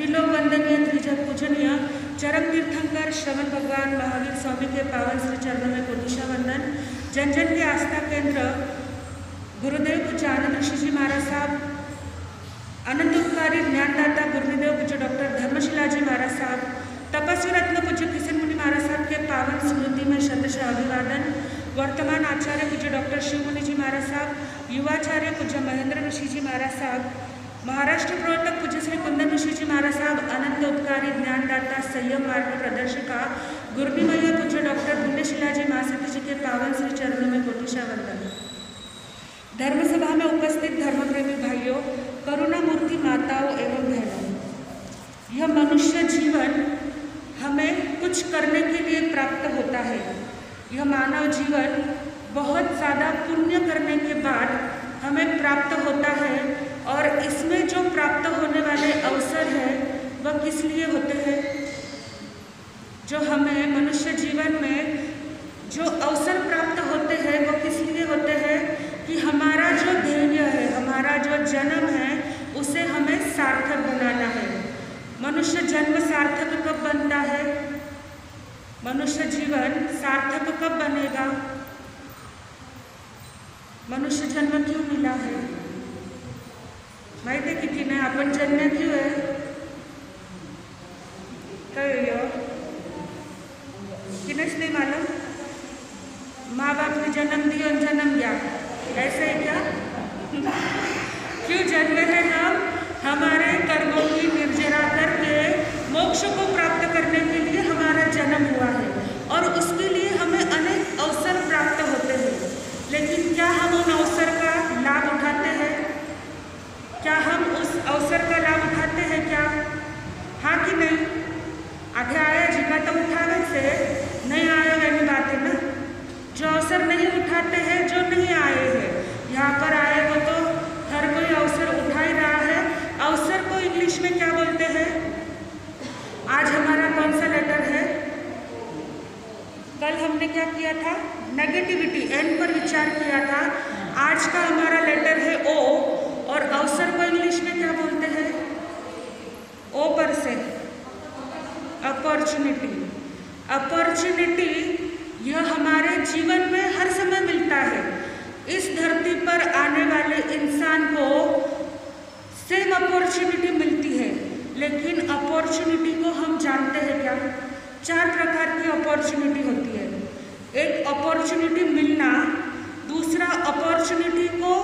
त्रिलोक वंदनीय त्रिजग पूजनीय चरम तीर्थंकर श्रवण भगवान महावीर स्वामी के पावन श्री चरणों में कोटिशा वंदन। जन जन के आस्था केंद्र गुरुदेव पूज्य आनंद ऋषि जी महाराज साहब, अनंत उपकारी ज्ञानदाता गुरुदेव पूज्य डॉक्टर धर्मशिला जी महाराज साहब, तपस्वी रत्न पूज्य किशन मुनि महाराज साहब के पावन स्मृति में शतशः अभिवादन। वर्तमान आचार्य पूज्य डॉक्टर शिव मुनि जी महाराज साहब, युवाचार्य पूज्य महेंद्र ऋषि जी महाराज साहब, महाराष्ट्र प्रवर्तक पूज्य श्री कुंदन ऋषि जी महाराज साहब, अनंत उपकारी ज्ञानदाता संयम मार्ग प्रदर्शिका गुरुनिमय पूज्य डॉक्टर पुण्यशिला जी महासती जी के पावन श्री चरणों में कोटिशा वंदन। धर्म सभा में उपस्थित धर्मप्रेमी भाइयों, करुणा मूर्ति माताओं एवं बहनों, यह मनुष्य जीवन हमें कुछ करने के लिए प्राप्त होता है। यह मानव जीवन बहुत ज़्यादा पुण्य करने के बाद हमें प्राप्त होता है और इसमें जो प्राप्त होने वाले अवसर हैं वह किस लिए होते हैं? जो हमें मनुष्य जीवन में जो अवसर प्राप्त होते हैं वो किस लिए होते हैं कि हमारा जो ध्येय है, हमारा जो जन्म है उसे हमें सार्थक बनाना है। मनुष्य जन्म सार्थक कब बनता है? मनुष्य जीवन सार्थक कब बनेगा? मनुष्य जन्म क्यों मिला है? माहिती आहे की नाही आपण जन्म क्यों है? किनेच नहीं मालूम? माँ बाप ने जन्म दिया और जन्म गया, ऐसे ही क्या? क्यों जन्मे हैं हम? हमारे कर्मों की निर्जरा करके मोक्ष को प्राप्त करने के लिए हमारा जन्म हुआ है और उसके लिए हमें अनेक अवसर प्राप्त होते हैं। लेकिन क्या हम उन अवसर का लाभ उठाते हैं? क्या हम उस अवसर का लाभ उठाते हैं क्या? हाँ कि नहीं? आगे आया जी का तो उठावे से नहीं आया वाली बात है ना। जो अवसर नहीं उठाते हैं, जो नहीं आए हैं, यहाँ पर आए वो तो हर कोई अवसर उठा ही रहा है। अवसर को इंग्लिश में क्या बोलते हैं? आज हमारा कौन सा लेटर है? कल हमने क्या किया था? नेगेटिविटी, एन पर विचार किया था। आज का हमारा लेटर है ओ और अवसर को इंग्लिश में क्या बोलते हैं? ओ पर से अपॉर्चुनिटी। अपॉर्चुनिटी यह हमारे जीवन में हर समय मिलता है। इस धरती पर आने वाले इंसान को सेम अपॉर्चुनिटी मिलती है, लेकिन अपॉर्चुनिटी को हम जानते हैं क्या? 4 प्रकार की अपॉर्चुनिटी होती है। एक अपॉर्चुनिटी मिलना, दूसरा अपॉर्चुनिटी को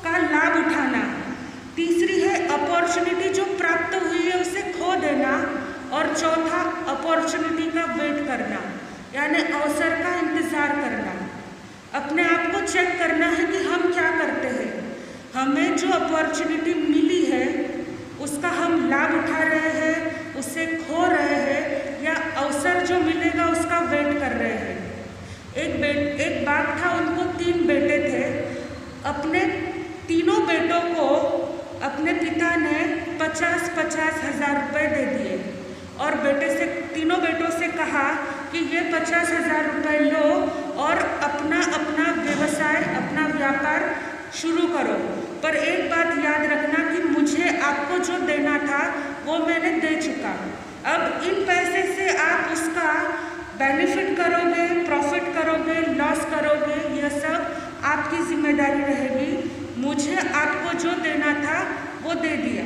का लाभ उठाना, तीसरी है अपॉर्चुनिटी जो प्राप्त हुई है उसे खो देना और चौथा अपॉर्चुनिटी का वेट करना, यानी अवसर का इंतज़ार करना। अपने आप को चेक करना है कि हम क्या करते हैं। हमें जो अपॉर्चुनिटी मिली है उसका हम लाभ उठा रहे हैं, उसे खो रहे हैं, या अवसर जो मिलेगा उसका वेट कर रहे हैं। एक बाप था, उनको 3 बेटे थे। अपने तीनों बेटों को अपने पिता ने 50-50 हज़ार रुपये दे दिए और तीनों बेटों से कहा कि ये 50 हज़ार रुपये लो और अपना व्यवसाय, अपना व्यापार शुरू करो। पर एक बात याद रखना कि मुझे आपको जो देना था वो मैंने दे चुका। अब इन पैसे से आप उसका बेनिफिट करोगे, प्रॉफिट करोगे, लॉस करोगे, यह सब आपकी जिम्मेदारी रहेगी। मुझे आपको जो देना था वो दे दिया।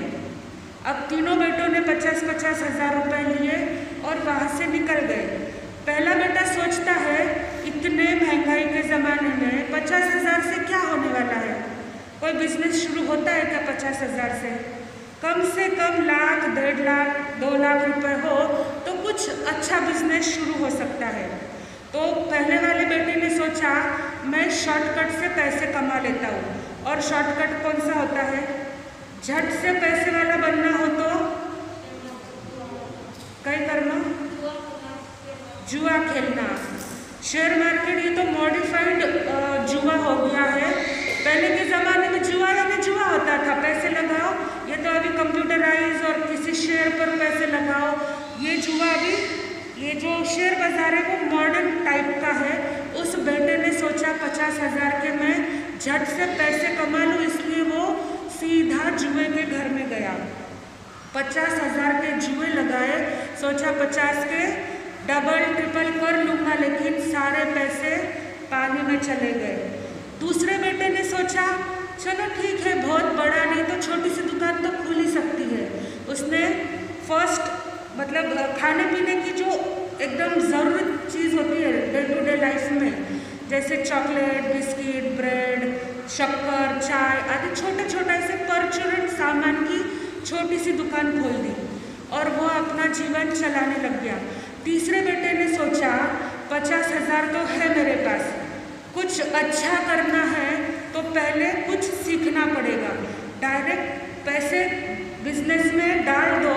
अब तीनों बेटों ने 50-50 हज़ार रुपये लिए और वहाँ से निकल गए। पहला बेटा सोचता है इतने महंगाई के ज़माने में 50 हज़ार से क्या होने वाला है? कोई बिजनेस शुरू होता है क्या 50 हज़ार से? कम से कम लाख, 1.5 लाख, 2 लाख रुपए हो तो कुछ अच्छा बिजनेस शुरू हो सकता है। तो पहले वाले बेटे ने सोचा मैं शॉर्टकट से पैसे कमा लेता हूँ। और शॉर्टकट कौन सा होता है? झट से पैसे वाला बनना हो तो कई करना, जुआ खेलना, शेयर मार्केट, ये तो मॉडिफाइड जुआ हो गया है। पहले के ज़माने में जुआ होता था, पैसे लगाओ। ये तो अभी कंप्यूटराइज और किसी शेयर पर पैसे लगाओ। ये जुआ भी, ये जो शेयर बाजार है वो मॉडर्न टाइप का है। उस बेटे ने सोचा 50 हज़ार के मैं झट से पैसे कमा लूँ, इसलिए वो सीधा जुए के घर में गया। 50,000 के जुए लगाए, सोचा 50 के डबल ट्रिपल कर लूँगा, लेकिन सारे पैसे पानी में चले गए। दूसरे बेटे ने सोचा चलो ठीक है, बहुत बड़ा नहीं तो छोटी सी दुकान तो खुल ही सकती है। उसने फर्स्ट मतलब खाने पीने की जो एकदम ज़रूरत चीज़ होती है डे टू डे लाइफ में, जैसे चॉकलेट, बिस्किट, ब्रेड, शक्कर, चाय आदि छोटे छोटे ऐसे परचूरन सामान की छोटी सी दुकान खोल दी और वो अपना जीवन चलाने लग गया। तीसरे बेटे ने सोचा 50,000 तो है मेरे पास, कुछ अच्छा करना है तो पहले कुछ सीखना पड़ेगा। डायरेक्ट पैसे बिजनेस में डाल दो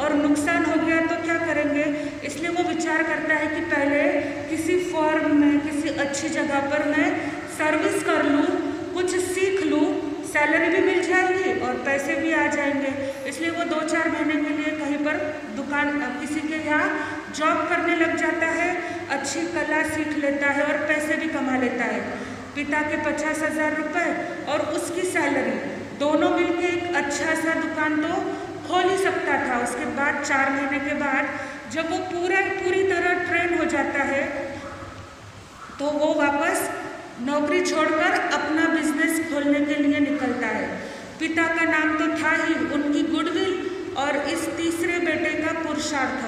और नुकसान हो गया तो क्या करेंगे, इसलिए वो विचार करता है कि पहले किसी फर्म में किसी अच्छी जगह पर मैं सर्विस कर लूँ, कुछ सीख लूँ, सैलरी भी मिल जाएगी और पैसे भी आ जाएंगे। इसलिए वो 2-4 महीने के लिए कहीं पर दुकान किसी के यहाँ जॉब करने लग जाता है, अच्छी कला सीख लेता है और पैसे भी कमा लेता है। पिता के 50,000 रुपये और उसकी सैलरी दोनों मिलके एक अच्छा सा दुकान तो खोल ही सकता था। उसके बाद 4 महीने के बाद जब वो पूरी तरह ट्रेन हो जाता है तो वो वापस नौकरी छोड़कर अपना बिजनेस खोलने के लिए निकलता है। पिता का नाम तो था ही, उनकी गुडविल और इस तीसरे बेटे का पुरुषार्थ,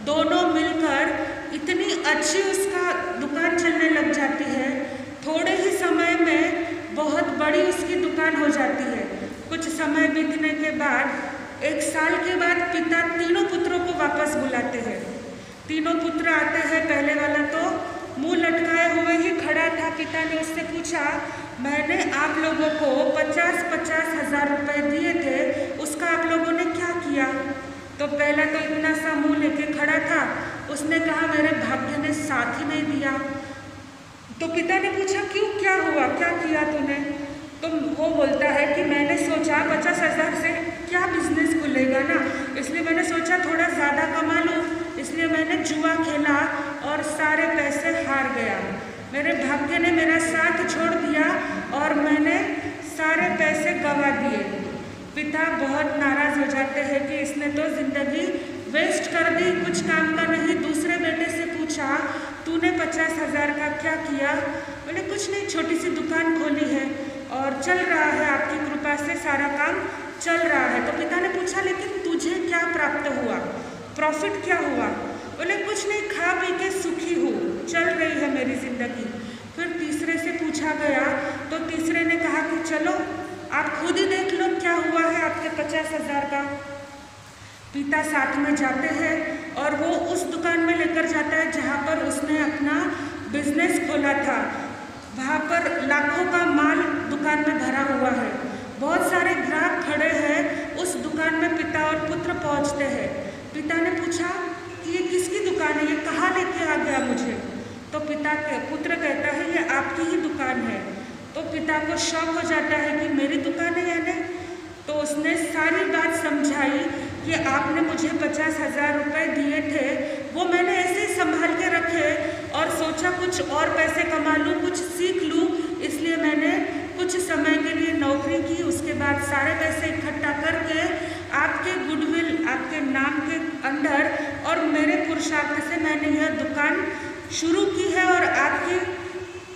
दोनों मिलकर इतनी अच्छी उसका दुकान चलने लग जाती है। थोड़े ही समय में बहुत बड़ी उसकी दुकान हो जाती है। कुछ समय बीतने के बाद 1 साल के बाद पिता तीनों पुत्रों को वापस बुलाते हैं। तीनों पुत्र आते हैं। पहले वाला तो मुंह लटकाए हुए ही खड़ा था। पिता ने उससे पूछा, मैंने आप लोगों को 50-50 हज़ार रुपये दिए थे, उसका आप लोगों ने क्या किया? तो पहला तो इतना सा मुंह लेके खड़ा था, उसने कहा मेरे भाग्य ने साथ ही नहीं दिया। तो पिता ने पूछा क्यों, क्या हुआ, क्या किया तूने? तो वो बोलता है कि मैंने सोचा 50,000 से क्या बिजनेस खुलेगा ना, इसलिए मैंने सोचा थोड़ा ज़्यादा कमा लूँ, इसलिए मैंने जुआ खेला और सारे पैसे हार गया। मेरे भाग्य ने मेरा साथ छोड़ दिया और मैंने सारे पैसे गंवा दिए। पिता बहुत नाराज़ हो जाते हैं कि इसने तो ज़िंदगी वेस्ट कर दी, कुछ काम का नहीं। दूसरे बेटे से पूछा, तूने 50,000 का क्या किया? बोले कुछ नहीं, छोटी सी दुकान खोली है और चल रहा है, आपकी कृपा से सारा काम चल रहा है। तो पिता ने पूछा लेकिन तुझे क्या प्राप्त हुआ, प्रॉफिट क्या हुआ? बोले कुछ नहीं, खा पी के सुखी हूँ, चल रही है मेरी ज़िंदगी। फिर तीसरे से पूछा गया तो तीसरे ने कहा कि चलो आप खुद ही देख लो क्या हुआ है आपके 50,000 का। पिता साथ में जाते हैं और वो उस दुकान में लेकर जाता है जहाँ पर उसने अपना बिजनेस खोला था। वहाँ पर लाखों का माल दुकान में भरा हुआ है, बहुत सारे ग्राहक खड़े हैं। उस दुकान में पिता और पुत्र पहुँचते हैं। पिता ने पूछा कि ये किसकी दुकान है, ये कहाँ लेके आ गया मुझे? तो पुत्र कहता है ये आपकी ही दुकान है। तो पिता को शौक हो जाता है कि मेरी दुकान है यानी। तो उसने सारी बात समझाई कि आपने मुझे 50,000 रुपये दिए थे, वो मैंने ऐसे ही संभाल के रखे और सोचा कुछ और पैसे कमा लूँ, कुछ सीख लूँ, इसलिए मैंने कुछ समय के लिए नौकरी की। उसके बाद सारे पैसे इकट्ठा करके आपके गुडविल, आपके नाम के अंडर और मेरे पुरुषार्थ से मैंने यह दुकान शुरू की है और आपकी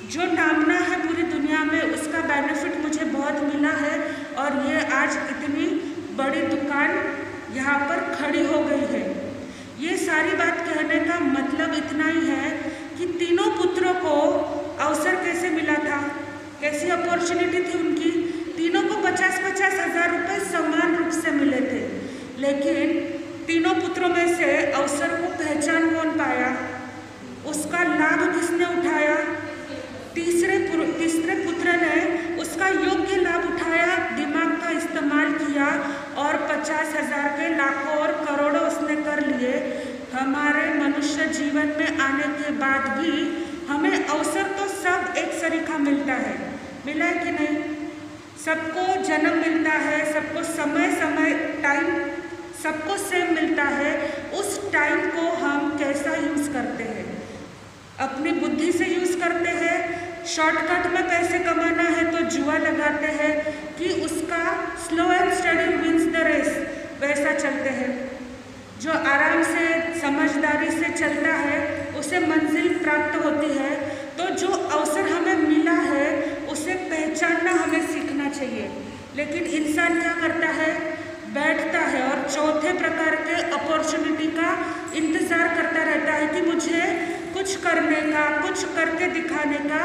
जो नामना है पूरी दुनिया में उसका बेनिफिट मुझे बहुत मिला है और ये आज इतनी बड़ी दुकान यहाँ पर खड़ी हो गई है। ये सारी बात कहने का मतलब इतना ही है कि तीनों पुत्रों को अवसर कैसे मिला था, कैसी अपॉर्चुनिटी थी उनकी। तीनों को 50-50 हज़ार रुपये समान रूप से मिले थे, लेकिन तीनों पुत्रों में से अवसर को पहचान कौन पाया, उसका लाभ किसने उठाया? तीसरे पुत्र ने उसका योग्य लाभ उठाया, दिमाग का इस्तेमाल किया और 50,000 के लाखों और करोड़ों उसने कर लिए। हमारे मनुष्य जीवन में आने के बाद भी हमें अवसर तो सब एक सरीखा मिलता है, मिला है कि नहीं? सबको जन्म मिलता है, सबको समय टाइम सबको सेम मिलता है। उस टाइम को हम कैसा यूज़ करते हैं? अपनी बुद्धि से यूज़ करते हैं, शॉर्टकट में पैसे कमाना है तो जुआ लगाते हैं कि उसका slow and study wins the race, वैसा चलते हैं। जो आराम से समझदारी से चलता है उसे मंजिल प्राप्त होती है। तो जो अवसर हमें मिला है उसे पहचानना हमें सीखना चाहिए। लेकिन इंसान क्या करता है, बैठता है और चौथे प्रकार के अपॉर्चुनिटी का इंतज़ार करता रहता है कि मुझे कुछ करने का, कुछ करके दिखाने का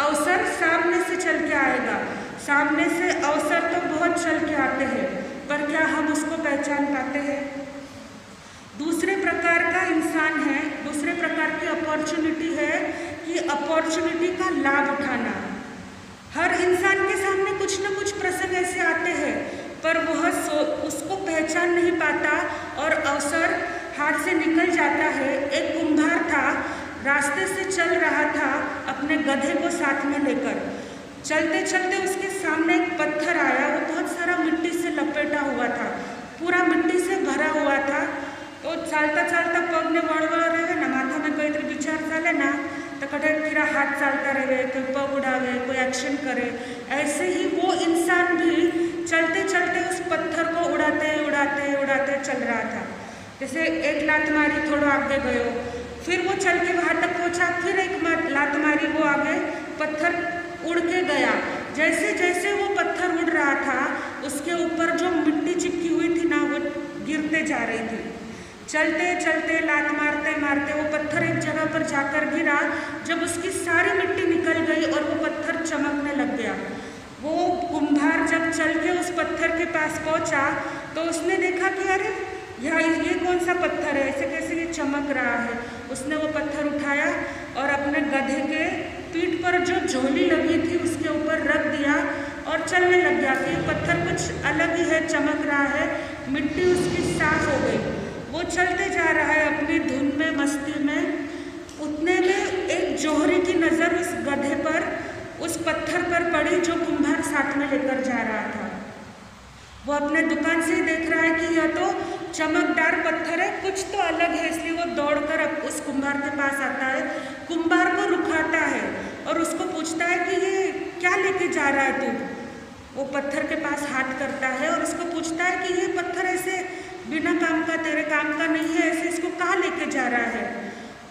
अवसर सामने से चल के आएगा। सामने से अवसर तो बहुत चल के आते हैं, पर क्या हम उसको पहचान पाते हैं? दूसरे प्रकार का इंसान है, दूसरे प्रकार की अपॉर्चुनिटी है कि अपॉर्चुनिटी का लाभ उठाना। हर इंसान के सामने कुछ न कुछ प्रसंग ऐसे आते हैं, पर वह उसको पहचान नहीं पाता और अवसर हाथ से निकल जाता है। एक कुम्हार था, रास्ते से चल रहा था अपने गधे को साथ में लेकर। चलते चलते उसके सामने एक पत्थर आया। वो बहुत सारा मिट्टी से लपेटा हुआ था, पूरा मिट्टी से भरा हुआ था। तो चालता चालता पग ने वळवळ रहे ना, माथा में कोई विचार चाले ना, तो कटे फिरा हाथ चालता रहे, कोई पग उड़ावे, कोई एक्शन करे। ऐसे ही वो इंसान भी चलते चलते उस पत्थर को उड़ाते उड़ाते उड़ाते चल रहा था। जैसे एक लात मारी, थोड़ा आगे गयो, फिर वो चल के वहाँ तक पहुँचा, फिर एक लात मारी, वो आगे पत्थर उड़ के गया। जैसे जैसे वो पत्थर उड़ रहा था उसके ऊपर जो मिट्टी चिपकी हुई थी ना, वो गिरते जा रही थी। चलते चलते लात मारते मारते वो पत्थर एक जगह पर जाकर गिरा। जब उसकी सारी मिट्टी निकल गई और वो पत्थर चमकने लग गया। वो कुम्हार जब चल के उस पत्थर के पास पहुंचा तो उसने देखा कि अरे ये कौन सा पत्थर है, ऐसे कैसे ये चमक रहा है। उसने वो पत्थर उठाया और अपने गधे के पीठ पर जो झोली लगी थी उसके ऊपर रख दिया और चलने लग गया कि ये पत्थर कुछ अलग ही है, चमक रहा है। मिट्टी उसकी साफ हो गई। वो चलते जा रहा है अपनी धुन में, मस्ती में। उतने में एक जौहरी की नज़र उस गधे पर, उस पत्थर पर पड़ी जो कुम्हार साथ में लेकर जा रहा था। वो अपने दुकान से ही देख रहा है कि यह तो चमकदार पत्थर है, कुछ तो अलग है, इसलिए वो दौड़कर अब उस कुम्हार के पास आता है, कुम्हार को रुकाता है और उसको पूछता है कि ये क्या लेके जा रहा है तू। वो पत्थर के पास हाथ करता है और उसको पूछता है कि ये पत्थर ऐसे बिना काम का, तेरे काम का नहीं है, ऐसे इसको कहाँ लेके जा रहा है।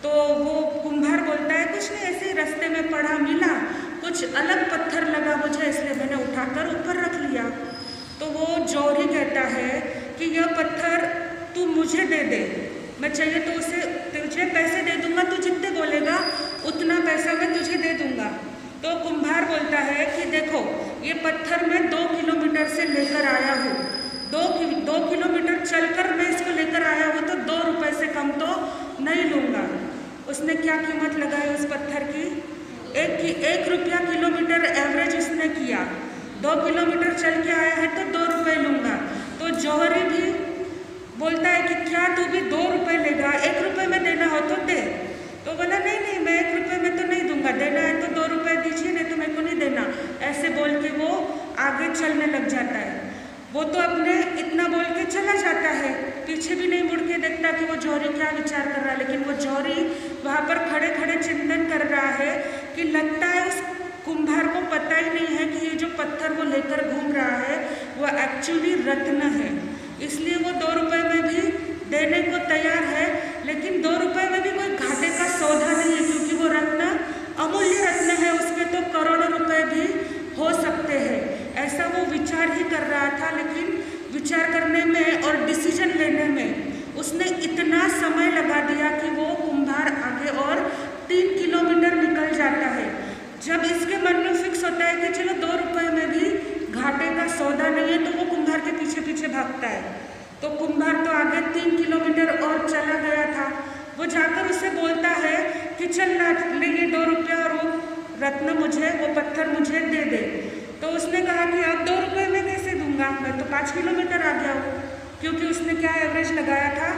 तो वो कुम्हार बोलता है कुछ नहीं, ऐसे रास्ते में पड़ा मिला, कुछ अलग पत्थर लगा मुझे, इसलिए मैंने उठाकर ऊपर रख लिया। तो वो जौहरी कहता है कि यह पत्थर तू मुझे दे दे, मैं चाहिए तो उसे तुझे पैसे दे दूंगा, तू जितने बोलेगा उतना पैसा मैं तुझे दे दूंगा। तो कुम्हार बोलता है कि देखो ये पत्थर मैं 2 किलोमीटर से लेकर आया हूँ, 2 किलोमीटर चलकर मैं इसको लेकर आया हूँ, तो 2 रुपये से कम तो नहीं लूँगा। उसने क्या कीमत लगाई उस पत्थर की? 1 रुपया किलोमीटर एवरेज उसने किया। 2 किलोमीटर चल के आया है तो 2 रुपये लूँगा। तो जौहरी भी बोलता है कि क्या तू भी 2 रुपये लेगा, 1 रुपये में देना हो तो दे। तो बोला नहीं नहीं, मैं 1 रुपये में तो नहीं दूंगा, देना है तो 2 रुपये दीजिए, नहीं तो मेरे को नहीं देना। ऐसे बोल के वो आगे चलने लग जाता है। वो तो अपने इतना बोल के चला जाता है, पीछे भी नहीं मुड़ के देखता कि वो जौहरी क्या विचार कर रहा है। लेकिन वो जौहरी वहाँ पर खड़े खड़े चिंतन कर रहा है कि लगता है उस कुम्हार को पता ही नहीं है कि ये जो पत्थर वो लेकर घूम रहा है वो एक्चुअली रत्न है। इसलिए वो 2 रुपये में भी देने को तैयार है, लेकिन 2 रुपये में भी कोई घाटे का सौदा नहीं है, क्योंकि वो रत्न अमूल्य रत्न है, उसके तो करोड़ों रुपए भी हो सकते हैं। ऐसा वो विचार ही कर रहा था। लेकिन विचार करने में और डिसीजन लेने में उसने इतना समय लगा दिया कि वो कुम्हार आगे और 3 किलोमीटर निकल जाता है। जब इसके मन में फिक्स होता है कि चलो 2 रुपये में भी घाटे का सौदा नहीं है, तो वो कुम्हार के पीछे पीछे भागता है। तो कुम्हार तो आगे 3 किलोमीटर और चला गया था। वो जाकर उसे बोलता है कि चल ले ये 2 रुपया और वो रत्न मुझे, वो पत्थर मुझे दे दे। तो उसने कहा कि अब 2 रुपये में कैसे दूंगा, मैं तो 5 किलोमीटर आ गया हूँ, क्योंकि उसने क्या एवरेज लगाया था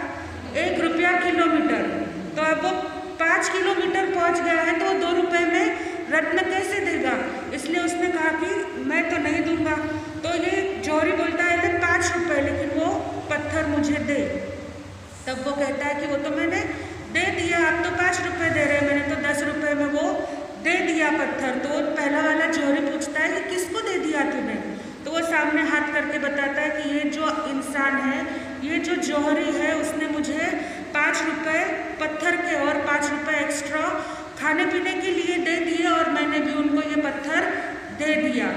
1 रुपया किलोमीटर। तो अब वो 5 किलोमीटर पहुँच गया है, तो 2 रुपये में रत्न कैसे देगा। इसलिए उसने कहा कि मैं तो नहीं दूंगा। तो ये जौहरी बोलता है 5 रुपये, लेकिन वो पत्थर मुझे दे। तब वो कहता है कि वो तो मैंने दे दिया, आप तो 5 रुपये दे रहे हैं, मैंने तो 10 रुपये में वो दे दिया पत्थर। तो पहला वाला जौहरी पूछता है कि किसको दे दिया तूने। तो वो सामने हाथ करके बताता है कि ये जो इंसान है, ये जो जौहरी है, उसने मुझे 5 रुपये पत्थर के और 5 रुपये एक्स्ट्रा खाने पीने के लिए दे दिए और मैंने भी उनको ये पत्थर दे दिया।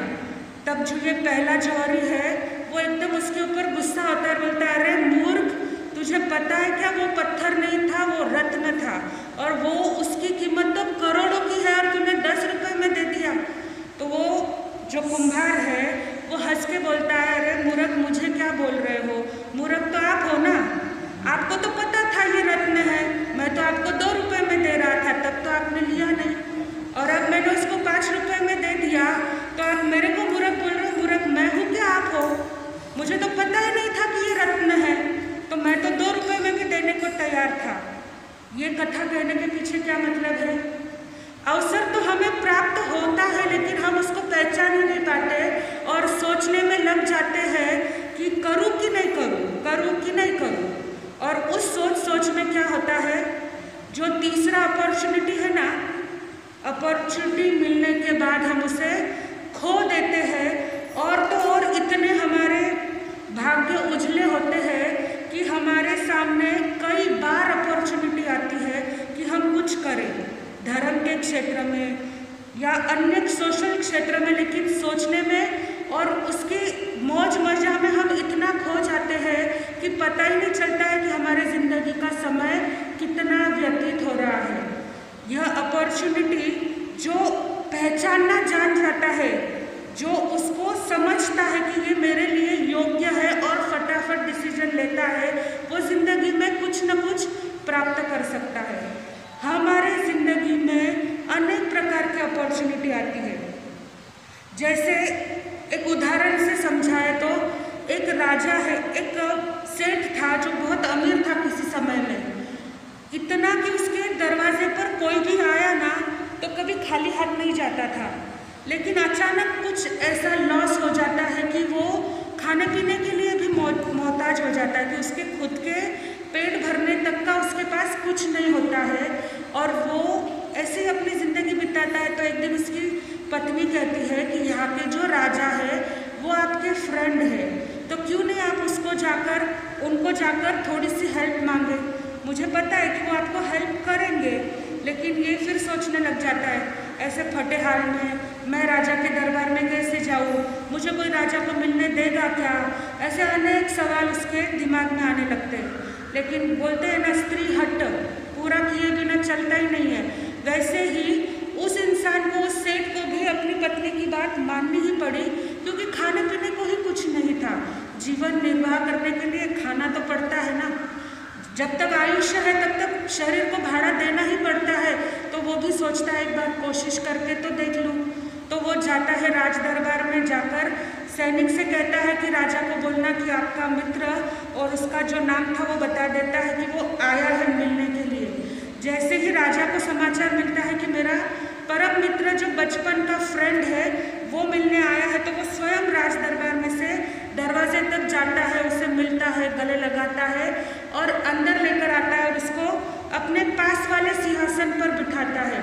तब जो ये पहला जौहरी है वो एकदम उसके ऊपर गुस्सा होता है, बोलता है, अरे मूर्ख, तुझे पता है क्या, वो पत्थर नहीं था, वो रत्न था और वो उसकी कीमत तो करोड़ों की है और तूने 10 रुपये में दे दिया। तो वो जो कुम्हार है वो हंस के बोलता है, अरे मूर्ख, मुझे क्या बोल रहे हो, मूर्ख तो आप हो ना, आपको तो पता था ये रत्न है, मैं तो आपको 2 रुपये में दे रहा था, तब तो आपने लिया नहीं, और अब मैंने उसको 5 रुपये में दे दिया तो आप मेरे को मूर्ख बोल रहे हो। मूर्ख मैं हूँ क्या आप हो? मुझे तो पता ही नहीं था कि ये रत्न है, तो मैं तो 2 रुपये में भी देने को तैयार था। ये कथा कहने के पीछे क्या मतलब है? अवसर तो हमें प्राप्त होता है लेकिन हम उसको पहचान ही नहीं पाते और सोचने में लग जाते हैं कि करूँ कि नहीं करूँ, करूँ कि नहीं करूँ। और उस सोच में क्या होता है, जो तीसरा अपॉर्चुनिटी है ना, अपॉर्चुनिटी मिलने के बाद हम उसे खो देते हैं और तो और इतने हमारे भाग्य उजले होते हैं कि हमारे सामने कई बार अपॉर्चुनिटी आती है कि हम कुछ करें धर्म के क्षेत्र में या अन्य सोशल क्षेत्र में, लेकिन सोचने में और उसकी मौज मजा में हम इतना खो जाते हैं कि पता ही नहीं चलता है कि हमारे ज़िंदगी का समय कितना व्यतीत हो रहा है। यह अपॉर्चुनिटी जो पहचानना जान जाता है, जो उसको समझता है कि ये मेरे लिए योग्य है और फटाफट डिसीजन लेता है, वो ज़िंदगी में कुछ न कुछ प्राप्त कर सकता है। हमारे ज़िंदगी में अनेक प्रकार की अपॉर्चुनिटी आती है। जैसे एक उदाहरण से समझाए तो एक राजा है, एक सेठ था जो बहुत अमीर था किसी समय में, इतना कि उसके दरवाजे पर कोई भी आया ना तो कभी खाली हाथ नहीं जाता था। लेकिन अचानक कुछ ऐसा लॉस हो जाता है कि वो खाने पीने के लिए भी मोहताज हो जाता है कि उसके खुद के पेट भरने तक का उसके पास कुछ नहीं होता है और वो ऐसे ही अपनी ज़िंदगी बिताता है। तो एक दिन उसकी पत्नी कहती है कि यहाँ के जो राजा है वो आपके फ्रेंड है, तो क्यों नहीं आप उनको जाकर थोड़ी सी हेल्प मांगे। मुझे पता है कि वो आपको हेल्प करेंगे, लेकिन ये फिर सोचने लग जाता है, ऐसे फटे हाल में मैं राजा के दरबार में कैसे जाऊँ, मुझे कोई राजा को मिलने देगा क्या, ऐसे अनेक सवाल उसके दिमाग में आने लगते हैं। लेकिन बोलते हैं ना, स्त्री हट पूरा किए बिना चलता ही नहीं है। वैसे ही उस इंसान को, उस सेठ को भी अपनी पत्नी की बात माननी ही पड़ी, क्योंकि खाने पीने को ही कुछ नहीं था। जीवन निर्वाह करने के लिए खाना तो पड़ता है ना, जब तक आयुष्य है तब तक शरीर को भाड़ा देना ही पड़ता है। तो वो भी सोचता है एक बार कोशिश करके तो देख लूँ। तो वो जाता है राज दरबार में, जाकर सैनिक से कहता है कि राजा को बोलना कि आपका मित्र, और उसका जो नाम था वो बता देता है कि वो आया है मिलने के लिए। जैसे ही राजा को समाचार मिलता है कि मेरा परम मित्र जो बचपन का फ्रेंड है वो मिलने आया है, तो वो स्वयं राज दरबार में से दरवाजे तक जाता है, उसे मिलता है, गले लगाता है और अंदर लेकर आता है और उसको अपने पास वाले सिंहासन पर बिठाता है।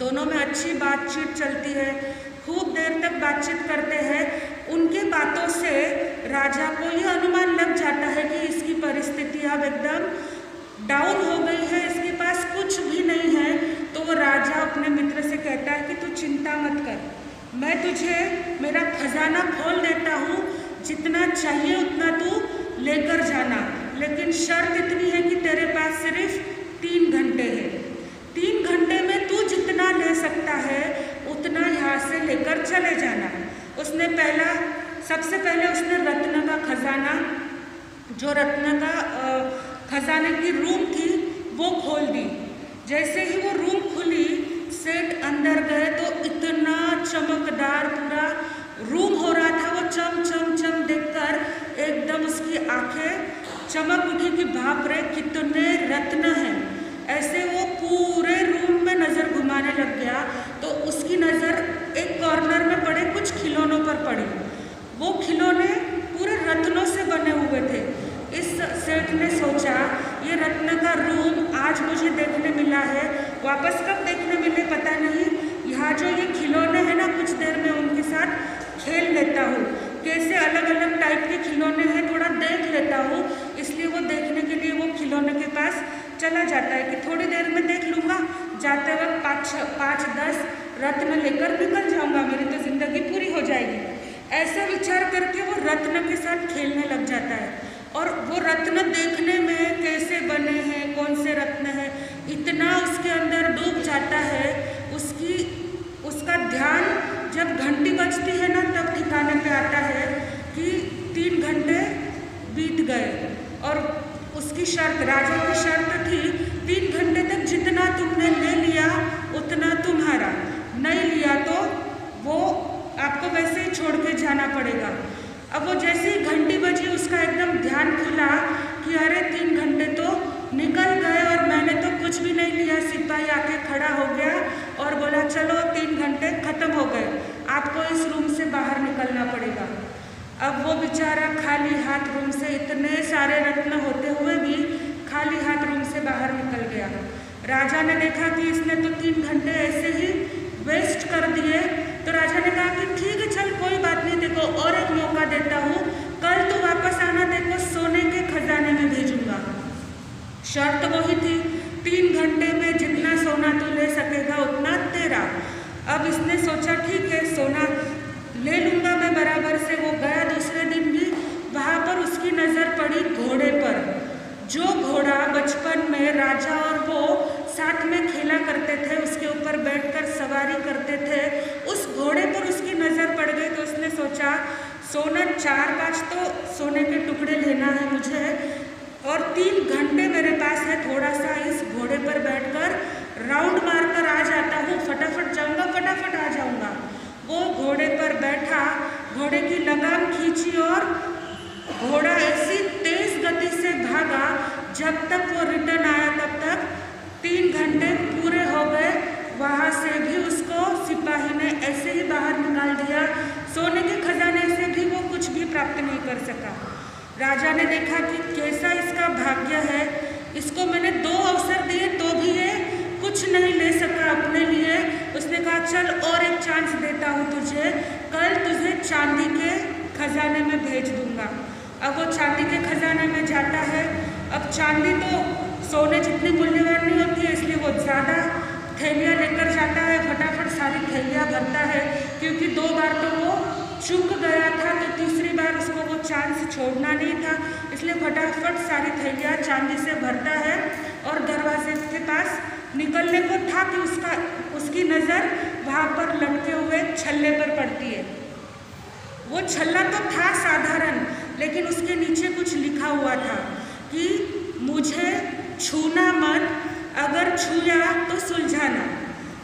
दोनों में अच्छी बातचीत चलती है, खूब देर तक बातचीत करते हैं। उनके बातों से राजा को यह अनुमान लग जाता है कि इसकी परिस्थिति अब एकदम डाउन हो गई है, इसके पास कुछ भी नहीं है। तो वो राजा अपने मित्र से कहता है कि तू चिंता मत कर, मैं तुझे मेरा खजाना खोल देता हूँ, जितना चाहिए उतना तू लेकर जाना, लेकिन शर्त इतनी है कि तेरे पास सिर्फ 3 घंटे है। 3 घंटे में तू जितना ले सकता है उतना यहाँ से लेकर चले जाना। उसने सबसे पहले उसने रत्न का खजाना, जो रत्न का खजाने की रूम थी वो खोल दी। जैसे ही वो रूम खुली, सेठ अंदर गए तो इतना चमकदार पूरा रूम हो रहा था। वो चम चम चम देखकर एकदम उसकी आंखें चमक उठी कि बाप रे कितने रत्न हैं। ऐसे वो पूरे रूम में नज़र घुमाने लग गया तो उसकी नज़र एक कॉर्नर में पड़े कुछ खिलौनों पर पड़ी। वो खिलौने पूरे रत्नों से बने हुए थे। इस सेठ ने सोचा ये रत्न का रूम आज मुझे देखने मिला है, वापस कब देखने मिले पता नहीं, यहाँ जो ये खिलौने हैं ना कुछ देर में उनके साथ खेल लेता हूँ। कैसे अलग अलग टाइप के खिलौने हैं थोड़ा देख लेता हूँ, इसलिए वो देखने के लिए वो खिलौने के पास चला जाता है कि थोड़ी देर में देख लूँगा, जाते वक्त 5-10 रत्न लेकर निकल जाऊँगा, मेरी तो ज़िंदगी पूरी हो जाएगी। ऐसा विचार करके वो रत्न के साथ खेलने लग जाता है और वो रत्न देखने में कैसे बने हैं, कौन से रत्न हैं, इतना उसके अंदर डूब जाता है। उसका ध्यान जब घंटी बजती है ना तब ठिकाने पे आता है कि 3 घंटे बीत गए और उसकी शर्त, राजा की शर्त थी 3 घंटे तक जितना तुमने ले लिया उतना तुम्हारा, नहीं लिया तो वो आपको वैसे ही छोड़ के जाना पड़ेगा। अब वो जैसे ही घंटी बजी उसका एकदम ध्यान खुला कि अरे 3 घंटे तो निकल गए और मैंने तो कुछ भी नहीं लिया। सिपाही आके खड़ा हो गया और बोला चलो 3 घंटे खत्म हो गए, आपको इस रूम से बाहर निकलना पड़ेगा। अब वो बेचारा खाली हाथ रूम से, इतने सारे रत्न होते हुए भी खाली हाथ रूम से बाहर निकल गया। राजा ने देखा कि इसने तो 3 घंटे ऐसे ही वेस्ट कर दिए, तो राजा ने कहा कि ठीक है चल कोई बात नहीं, देखो और एक मौका देता हूँ, कल तो वापस आना, देखो सोने के खजाने में भेजूंगा। शर्त वही थी 3 घंटे में जितना सोना तू ले सकेगा उतना तेरा। अब इसने सोचा ठीक है सोना ले लूँगा मैं बराबर से। वो गया दूसरे दिन भी, वहाँ पर उसकी नज़र पड़ी घोड़े पर, जो घोड़ा बचपन में राजा और वो साथ में खेला करते थे, उसके ऊपर बैठकर सवारी करते थे, उस घोड़े पर उसकी नज़र पड़ गई। तो उसने सोचा सोना 4-5 तो सोने के टुकड़े लेना है मुझे और 3 घंटे मेरे पास है, थोड़ा सा इस घोड़े पर बैठकर राउंड मारकर आ जाता हूँ, फटाफट जाऊँगा, फटाफट आ जाऊँगा। वो घोड़े पर बैठा, घोड़े की लगाम खींची और घोड़ा ऐसी तेज गति से भागा, जब तक वो रिटर्न आया तब तक 3 घंटे पूरे हो गए। वहाँ से भी उसको सिपाही ने ऐसे ही बाहर निकाल दिया, सोने के खजाने से भी वो कुछ भी प्राप्त नहीं कर सका। राजा ने देखा कि कैसा इसका भाग्य है, इसको मैंने 2 अवसर दिए तो भी ये कुछ नहीं ले सका अपने लिए। उसने कहा चल और एक चांस देता हूँ तुझे, कल तुझे चांदी के खजाने में भेज दूंगा। अब वो चांदी के खजाने में जाता है। अब चांदी तो सोने जितनी मूल्यवान नहीं होती है, इसलिए वो ज़्यादा थैलियाँ लेकर जाता है, फटाफट सारी थैलियाँ भरता है, क्योंकि 2 बार तो वो चूक गया था, तो तीसरी बार उसको वो चांस छोड़ना नहीं था, इसलिए फटाफट सारी थैलियाँ चांदी से भरता है और दरवाजे के पास निकलने को था कि उसकी नज़र वहाँ पर लटके हुए छल्ले पर पड़ती है। वो छल्ला तो था साधारण, लेकिन उसके नीचे कुछ लिखा हुआ था कि मुझे छूना मत, अगर छूया तो सुलझाना,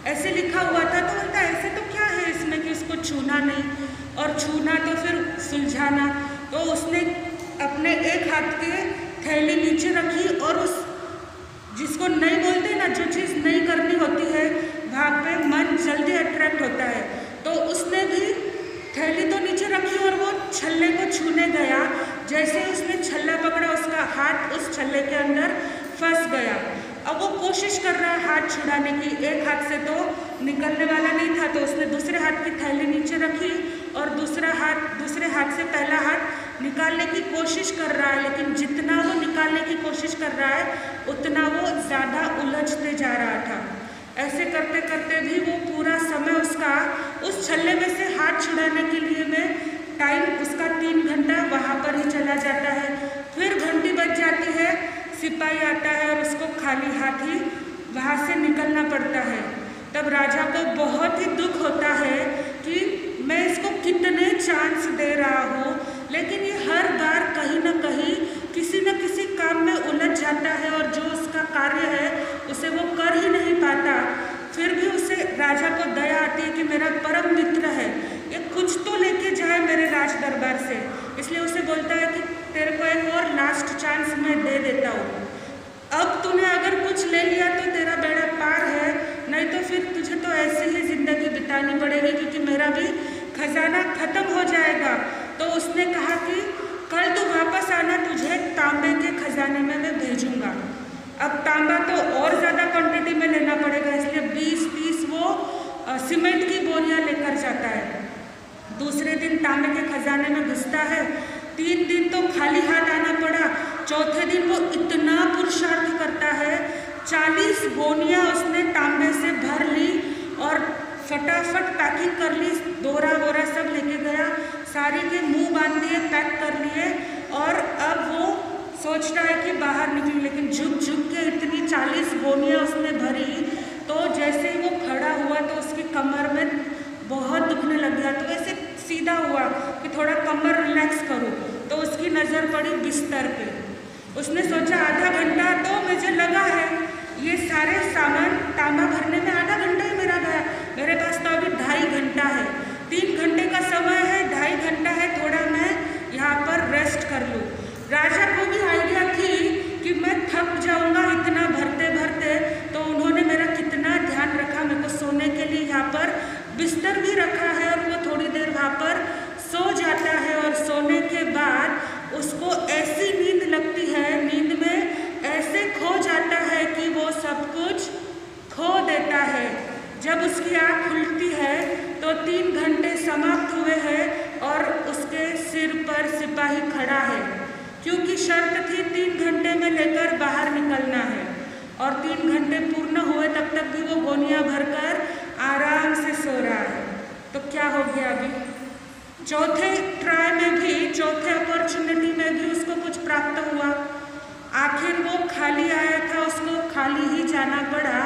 ऐसे लिखा हुआ था। तो बोलता ऐसे तो क्या है इसमें कि उसको छूना नहीं और छूना तो फिर सुलझाना। तो उसने अपने एक हाथ के थैली नीचे रखी और उस जिसको नहीं बोलते ना, जो चीज़ नहीं करनी होती है वहाँ पे मन जल्दी अट्रैक्ट होता है, तो उसने भी थैली तो नीचे रखी और वो छल्ले को छूने गया। जैसे उसने छल्ला पकड़ा, उसका हाथ उस छल्ले के अंदर फंस गया। अब वो कोशिश कर रहा है हाथ छुड़ाने की, एक हाथ से तो निकलने वाला नहीं था, तो उसने दूसरे हाथ की थैली नीचे रखी और दूसरे हाथ से पहला हाथ निकालने की कोशिश कर रहा है, लेकिन जितना वो निकालने की कोशिश कर रहा है उतना वो ज़्यादा उलझते जा रहा था। ऐसे करते करते भी वो पूरा समय उसका उस छल्ले में से हाथ छुड़ाने के लिए में टाइम उसका 3 घंटा वहाँ पर ही चला जाता है। फिर घंटी बज जाती है, सिपाही आता है और उसको खाली हाथ ही वहाँ से निकलना पड़ता है। तब राजा को बहुत ही दुख होता है कि मैं इसको कितने चांस दे रहा हूँ, लेकिन ये हर बार कहीं ना कहीं किसी न किसी काम में उलझ जाता है और जो उसका कार्य है उसे वो कर ही नहीं पाता। फिर भी उसे राजा को दया आती है कि मेरा परम मित्र है, ये कुछ तो लेके जाए मेरे राज दरबार से, इसलिए उसे बोलता है कि तेरे को एक और लास्ट चांस मैं दे देता हूँ। अब तूने अगर कुछ ले लिया तो तेरा बेड़ा पार है, नहीं तो फिर तुझे तो ऐसे ही ज़िंदगी बितानी पड़ेगी, क्योंकि मेरा भी खजाना खत्म हो जाएगा। तो उसने कहा कि कल तू वापस आना, तुझे तांबे के खजाने में मैं भेजूँगा। अब तांबा तो और ज़्यादा क्वांटिटी में लेना पड़ेगा, इसलिए 20-30 वो सीमेंट की बोरियाँ लेकर जाता है। दूसरे दिन तांबे के खजाने में घुसता है। 3 दिन तो खाली हाथ आना पड़ा। चौथे दिन वो इतना पुरुषार्थ करता है, 40 गोनियाँ उसने तांबे से भर ली और फटाफट पैकिंग कर ली, दोरा वोरा सब लेके गया, सारी के मुंह बांध दिए, पैक कर लिए और अब वो सोचता है कि बाहर निकले, लेकिन झुक झुक के इतनी 40 गोनियाँ उसने भरी, तो जैसे ही वो खड़ा हुआ तो उसकी कमर में बहुत दुखने लग गया। तो वैसे सीधा हुआ कि थोड़ा कमर रिलैक्स करूँ, तो उसकी नज़र पड़ी बिस्तर पे। उसने सोचा आधा घंटा तो मुझे लगा है, ये सारे सामान तांबा भरने में आधा घंटा ही मेरा गया, मेरे पास तो अभी 2.5 घंटा है, 3 घंटे का समय है, 2.5 घंटा है, थोड़ा मैं यहाँ पर रेस्ट कर लूँ। राजा को भी आइडिया थी कि मैं थक जाऊँगा इतना भरते भरते, तो उन्होंने मेरा कितना ध्यान रखा, मेरे को सोने के लिए यहाँ पर बिस्तर भी रखा है और वो थोड़ी देर वहाँ पर सो जाता है और सोने के बाद उसको ऐसी नींद लगती है, नींद में ऐसे खो जाता है कि वो सब कुछ खो देता है। जब उसकी आँख खुलती है तो 3 घंटे समाप्त हुए हैं और उसके सिर पर सिपाही खड़ा है, क्योंकि शर्त थी 3 घंटे में लेकर बाहर निकलना है और 3 घंटे पूर्ण हुए तब तक भी वो गोनियाँ भरकर आराम से सो रहा है। तो क्या हो गया अभी? चौथे ट्राई में भी, चौथे अपॉर्चुनिटी में भी उसको कुछ प्राप्त हुआ। आखिर वो खाली आया था, उसको खाली ही जाना पड़ा।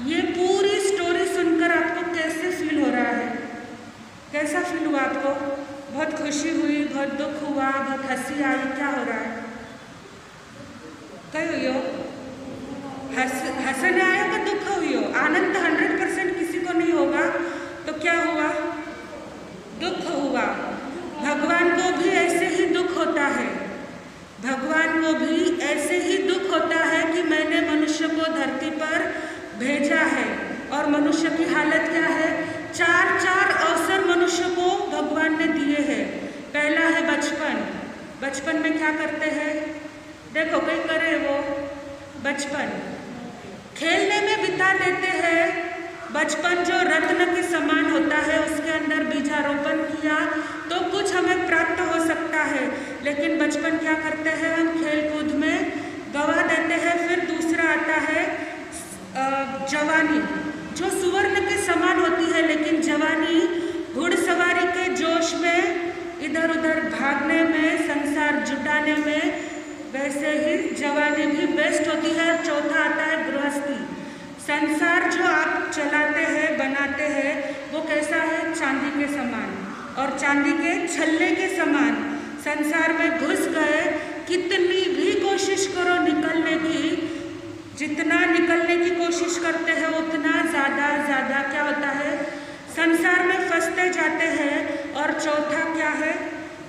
ये पूरी स्टोरी सुनकर आपको कैसे फील हो रहा है? कैसा फील हुआ आपको? बहुत खुशी हुई, बहुत दुख हुआ, बहुत हंसी आई, क्या हो रहा है? कहीं हुई हो? हंसने आया कि दुख हुई हो? आनंद 100% किसी को नहीं होगा, तो क्या हुआ? दुख हुआ। भगवान को भी ऐसे ही दुख होता है, भगवान को भी ऐसे ही दुख होता है कि मैंने मनुष्य को धरती पर भेजा है और मनुष्य की हालत क्या है? 4 अवसर मनुष्य को भगवान ने दिए हैं। पहला है बचपन। बचपन में क्या करते हैं? देखो कहीं करे वो बचपन खेलने में बिता देते हैं। बचपन जो रत्न के समान होता है, उसके अंदर बीजारोपण किया तो कुछ हमें प्राप्त हो सकता है, लेकिन बचपन क्या करते हैं? हम खेल कूद में गवा देते हैं। फिर दूसरा आता है जवानी, जो सुवर्ण के समान होती है, लेकिन जवानी घुड़सवारी के जोश में इधर उधर भागने में, संसार जुटाने में, वैसे ही जवानी भी बेस्ट होती है। चौथा आता है गृहस्थी। संसार जो आप चलाते हैं, बनाते हैं, वो कैसा है? चांदी के समान और चांदी के छल्ले के समान। संसार में घुस गए, कितनी भी कोशिश करो निकलने की, जितना निकलने की कोशिश करते हैं उतना ज़्यादा क्या होता है? संसार में फंसते जाते हैं। और चौथा क्या है?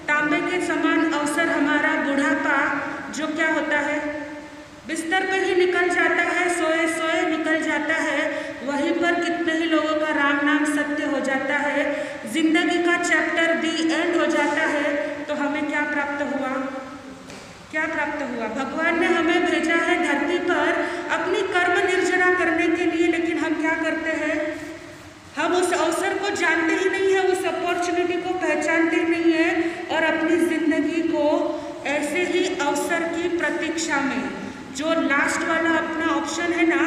तांबे के समान अवसर हमारा बुढ़ापा, जो क्या होता है? बिस्तर पे ही निकल जाता है, सोए सोए निकल जाता है। वहीं पर कितने ही लोगों का राम नाम सत्य हो जाता है, जिंदगी का चैप्टर दी एंड हो जाता है। तो हमें क्या प्राप्त हुआ? क्या प्राप्त हुआ? भगवान ने हमें भेजा है धरती पर अपनी कर्म निर्जरा करने के लिए, लेकिन हम क्या करते हैं? हम उस अवसर को जानते ही नहीं है, उस अपॉर्चुनिटी को पहचानते ही नहीं है और अपनी जिंदगी को ऐसे ही अवसर की प्रतीक्षा में, जो लास्ट वाला अपना ऑप्शन है ना,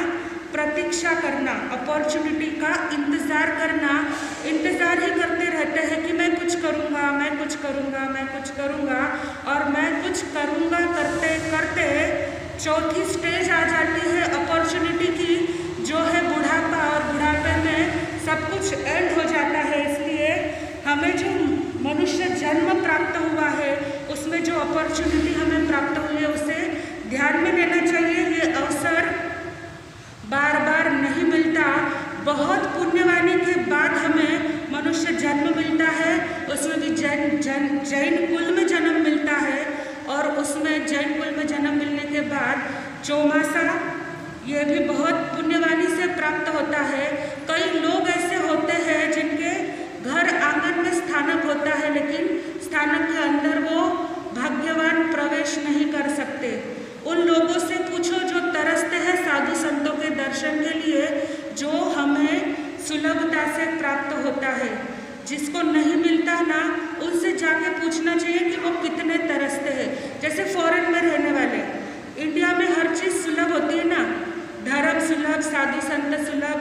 प्रतीक्षा करना, अपॉर्चुनिटी का इंतज़ार करना, इंतज़ार ही करते रहते हैं कि मैं कुछ करूँगा, मैं कुछ करूँगा, मैं कुछ करूँगा, और मैं कुछ करूँगा करते करते चौथी स्टेज आ जाती है अपॉर्चुनिटी की, जो है बुढ़ापा। और बुढ़ापे में सब कुछ एंड हो जाता है। इसलिए हमें जो मनुष्य जन्म प्राप्त हुआ है, उसमें जो अपॉर्चुनिटी हमें प्राप्त हुई है, उसे ध्यान में लेना चाहिए। ये अवसर बार बार नहीं मिलता। बहुत पुण्यवानी के बाद हमें मनुष्य जन्म मिलता है, उसमें भी जैन कुल में जन्म मिलता है। और उसमें जैन कुल में जन्म मिलने के बाद चौमासा, ये भी बहुत पुण्यवानी से प्राप्त होता है। कई लोग ऐसे होते हैं जिनके घर आंगन में स्थानक होता है, लेकिन स्थानक के अंदर वो भाग्यवान प्रवेश नहीं कर सकते। उन लोगों से पूछो जो तरसते हैं साधु संतों के दर्शन के लिए, जो हमें सुलभता से प्राप्त होता है। जिसको नहीं मिलता ना,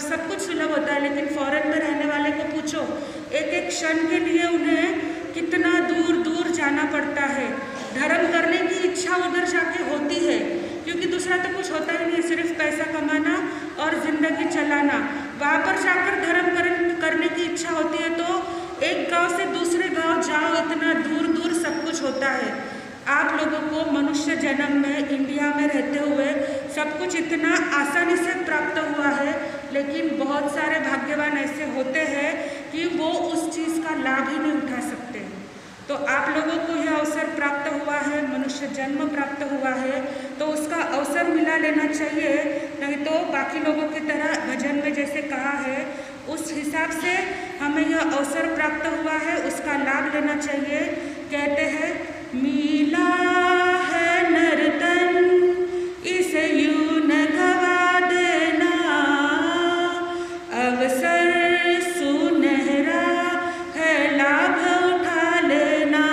सब कुछ सुलभ होता है, लेकिन फॉरेन में रहने वाले को पूछो, एक एक क्षण के लिए उन्हें कितना दूर दूर जाना पड़ता है। धर्म करने की इच्छा उधर जाके होती है, क्योंकि दूसरा तो कुछ होता ही नहीं, सिर्फ पैसा कमाना और ज़िंदगी चलाना। वहाँ पर जाकर धर्म करने की इच्छा होती है तो एक गांव से दूसरे गांव जाओ, इतना दूर दूर सब कुछ होता है। आप लोगों को मनुष्य जन्म में इंडिया में रहते हुए सब कुछ इतना आसानी से प्राप्त हुआ है, लेकिन बहुत सारे भाग्यवान ऐसे होते हैं कि वो उस चीज़ का लाभ ही नहीं उठा सकते। तो आप लोगों को यह अवसर प्राप्त हुआ है, मनुष्य जन्म प्राप्त हुआ है, तो उसका अवसर मिला लेना चाहिए, नहीं तो बाकी लोगों की तरह भजन में जैसे कहा है उस हिसाब से हमें यह अवसर प्राप्त हुआ है, उसका लाभ लेना चाहिए। कहते हैं मिला है नर्तन इसे यूं न गवा देना, अवसर सुनहरा है लाभ उठा लेना,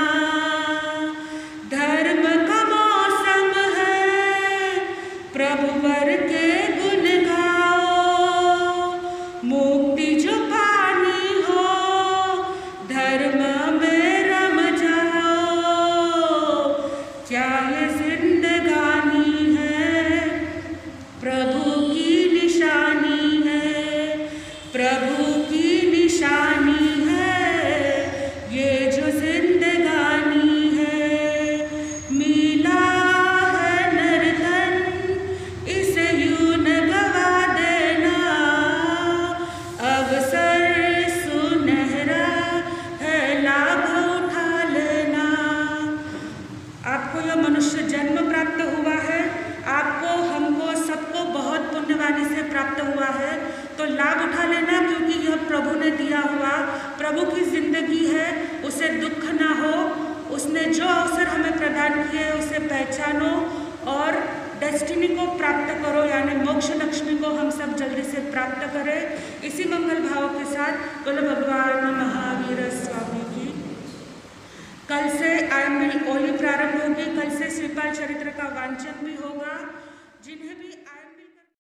धर्म का मौसम है प्रभु वर के गुण गाओ, मुक्ति जो पानी हो धर्म में रम जाओ, क्या ये जिंदगानी है प्रभु की निशानी है, प्रभु की निशानी है ये जो जिंदगानी है। मिला है नर्तन इसे यूं न गवा देना, अवसर सुनहरा है लाभ उठा लेना। आपको यह मनुष्य जन्म प्राप्त हुआ है, आपको हमको सबको बहुत पुण्यवानी से प्राप्त हुआ है, तो लाभ उठा लेना, क्योंकि यह प्रभु ने दिया हुआ, प्रभु की जिंदगी है, उसे दुख ना हो। उसने जो अवसर हमें प्रदान किए उसे पहचानो और डेस्टिनी को प्राप्त करो, यानी मोक्ष लक्ष्मी को हम सब जल्दी से प्राप्त करें। इसी मंगल भाव के साथ बोलो भगवान महावीर स्वामी की। कल से आयन ओली प्रारंभ होगी, कल से श्रीपाल चरित्र का वांचन भी